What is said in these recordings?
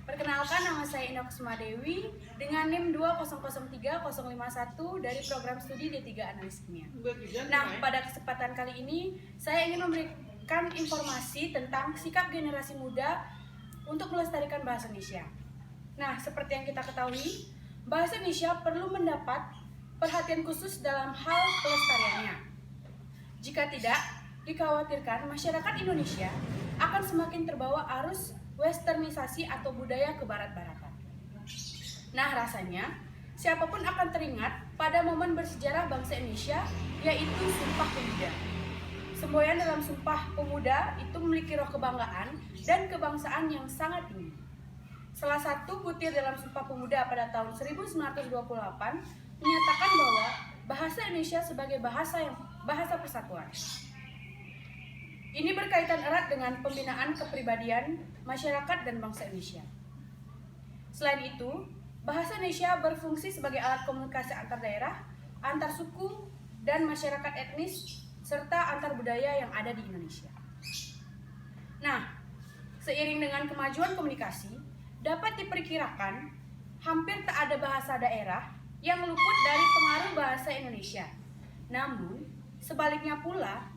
Perkenalkan, nama saya Indah Kusuma Dewi dengan NIM 2003051 dari program studi D3 Analis Kimia. Nah, pada kesempatan kali ini saya ingin memberikan informasi tentang sikap generasi muda untuk melestarikan bahasa Indonesia. Nah, seperti yang kita ketahui, bahasa Indonesia perlu mendapat perhatian khusus dalam hal pelestariannya. Jika tidak, dikhawatirkan masyarakat Indonesia akan semakin terbawa arus westernisasi atau budaya kebarat-baratan. Nah, rasanya siapapun akan teringat pada momen bersejarah bangsa Indonesia, yaitu Sumpah Pemuda. Semboyan dalam Sumpah Pemuda itu memiliki roh kebanggaan dan kebangsaan yang sangat tinggi. Salah satu butir dalam Sumpah Pemuda pada tahun 1928 menyatakan bahwa bahasa Indonesia sebagai bahasa persatuan. Ini berkaitan erat dengan pembinaan kepribadian masyarakat dan bangsa Indonesia. Selain itu, bahasa Indonesia berfungsi sebagai alat komunikasi antar daerah, antar suku, dan masyarakat etnis, serta antar budaya yang ada di Indonesia. Nah, seiring dengan kemajuan komunikasi, dapat diperkirakan hampir tak ada bahasa daerah yang luput dari pengaruh bahasa Indonesia. Namun, sebaliknya pula,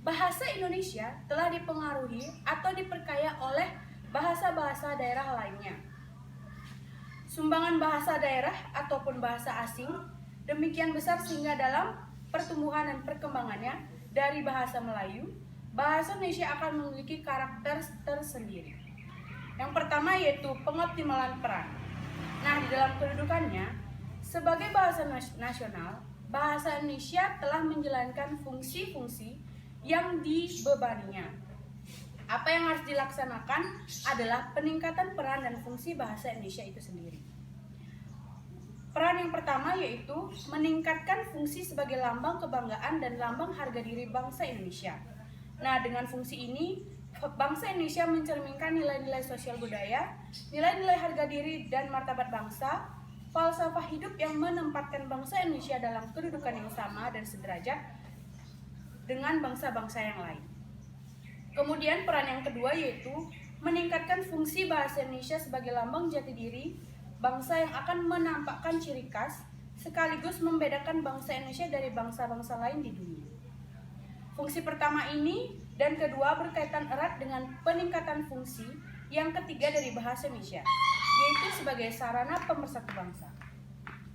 bahasa Indonesia telah dipengaruhi atau diperkaya oleh bahasa-bahasa daerah lainnya. Sumbangan bahasa daerah ataupun bahasa asing demikian besar sehingga dalam pertumbuhan dan perkembangannya dari bahasa Melayu, bahasa Indonesia akan memiliki karakter tersendiri. Yang pertama yaitu pengoptimalan peran. Nah, di dalam kedudukannya sebagai bahasa nasional, bahasa Indonesia telah menjalankan fungsi-fungsi yang dibebaninya. Apa yang harus dilaksanakan adalah peningkatan peran dan fungsi bahasa Indonesia itu sendiri. Peran yang pertama yaitu meningkatkan fungsi sebagai lambang kebanggaan dan lambang harga diri bangsa Indonesia. Nah, dengan fungsi ini, bangsa Indonesia mencerminkan nilai-nilai sosial budaya, nilai-nilai harga diri dan martabat bangsa, falsafah hidup yang menempatkan bangsa Indonesia dalam kedudukan yang sama dan sederajat dengan bangsa-bangsa yang lain. Kemudian peran yang kedua yaitu meningkatkan fungsi bahasa Indonesia sebagai lambang jati diri bangsa yang akan menampakkan ciri khas sekaligus membedakan bangsa Indonesia dari bangsa-bangsa lain di dunia. Fungsi pertama ini dan kedua berkaitan erat dengan peningkatan fungsi yang ketiga dari bahasa Indonesia, yaitu sebagai sarana pemersatu bangsa.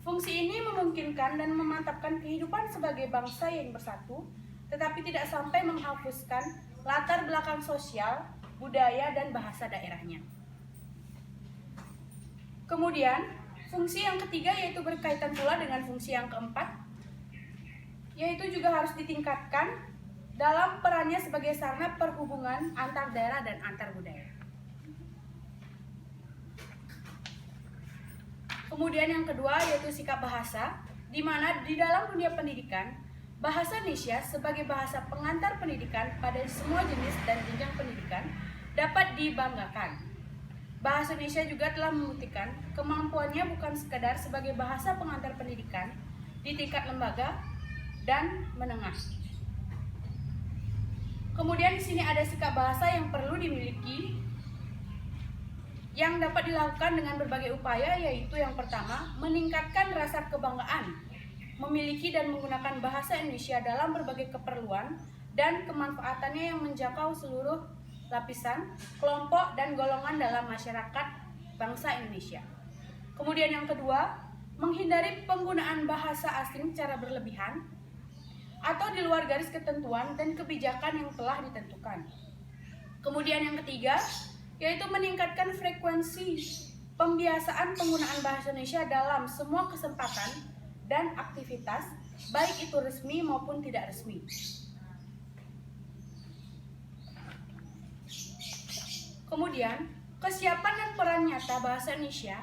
Fungsi ini memungkinkan dan memantapkan kehidupan sebagai bangsa yang bersatu, tetapi tidak sampai menghapuskan latar belakang sosial, budaya, dan bahasa daerahnya. Kemudian, fungsi yang ketiga yaitu berkaitan pula dengan fungsi yang keempat, yaitu juga harus ditingkatkan dalam perannya sebagai sarana perhubungan antar daerah dan antar budaya. Kemudian yang kedua yaitu sikap bahasa, di mana di dalam dunia pendidikan, bahasa Indonesia sebagai bahasa pengantar pendidikan pada semua jenis dan jenjang pendidikan dapat dibanggakan. Bahasa Indonesia juga telah membuktikan kemampuannya bukan sekadar sebagai bahasa pengantar pendidikan di tingkat lembaga dan menengah. Kemudian di sini ada sikap bahasa yang perlu dimiliki yang dapat dilakukan dengan berbagai upaya, yaitu yang pertama, meningkatkan rasa kebanggaan memiliki dan menggunakan bahasa Indonesia dalam berbagai keperluan dan kemanfaatannya yang menjangkau seluruh lapisan, kelompok, dan golongan dalam masyarakat bangsa Indonesia. Kemudian yang kedua, menghindari penggunaan bahasa asing secara berlebihan atau di luar garis ketentuan dan kebijakan yang telah ditentukan. Kemudian yang ketiga, yaitu meningkatkan frekuensi pembiasaan penggunaan bahasa Indonesia dalam semua kesempatan dan aktivitas, baik itu resmi maupun tidak resmi. Kemudian, kesiapan dan peran nyata bahasa Indonesia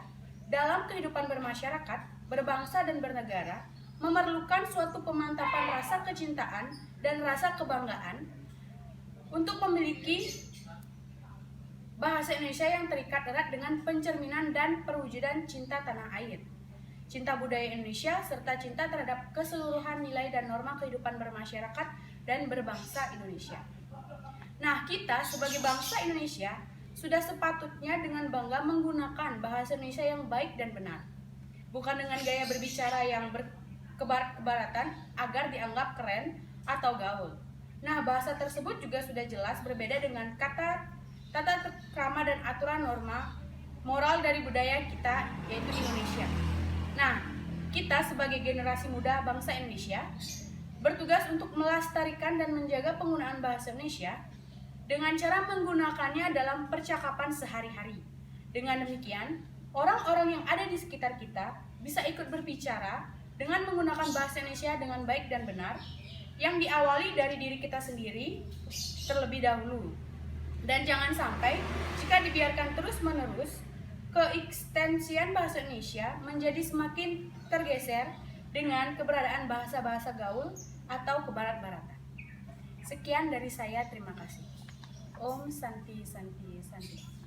dalam kehidupan bermasyarakat, berbangsa dan bernegara memerlukan suatu pemantapan rasa kecintaan dan rasa kebanggaan untuk memiliki bahasa Indonesia yang terikat erat dengan pencerminan dan perwujudan cinta tanah air, cinta budaya Indonesia, serta cinta terhadap keseluruhan nilai dan norma kehidupan bermasyarakat dan berbangsa Indonesia. Nah, kita sebagai bangsa Indonesia sudah sepatutnya dengan bangga menggunakan bahasa Indonesia yang baik dan benar, bukan dengan gaya berbicara yang berkebarat-kebaratan agar dianggap keren atau gaul. Nah, bahasa tersebut juga sudah jelas berbeda dengan kata, tata krama dan aturan norma moral dari budaya kita, yaitu Indonesia. Nah, kita sebagai generasi muda bangsa Indonesia bertugas untuk melestarikan dan menjaga penggunaan bahasa Indonesia dengan cara menggunakannya dalam percakapan sehari-hari. Dengan demikian, orang-orang yang ada di sekitar kita bisa ikut berbicara dengan menggunakan bahasa Indonesia dengan baik dan benar, yang diawali dari diri kita sendiri terlebih dahulu. Dan jangan sampai jika dibiarkan terus-menerus, keekstensian bahasa Indonesia menjadi semakin tergeser dengan keberadaan bahasa-bahasa gaul atau kebarat-baratan. Sekian dari saya, terima kasih. Om Santi Santi Santi.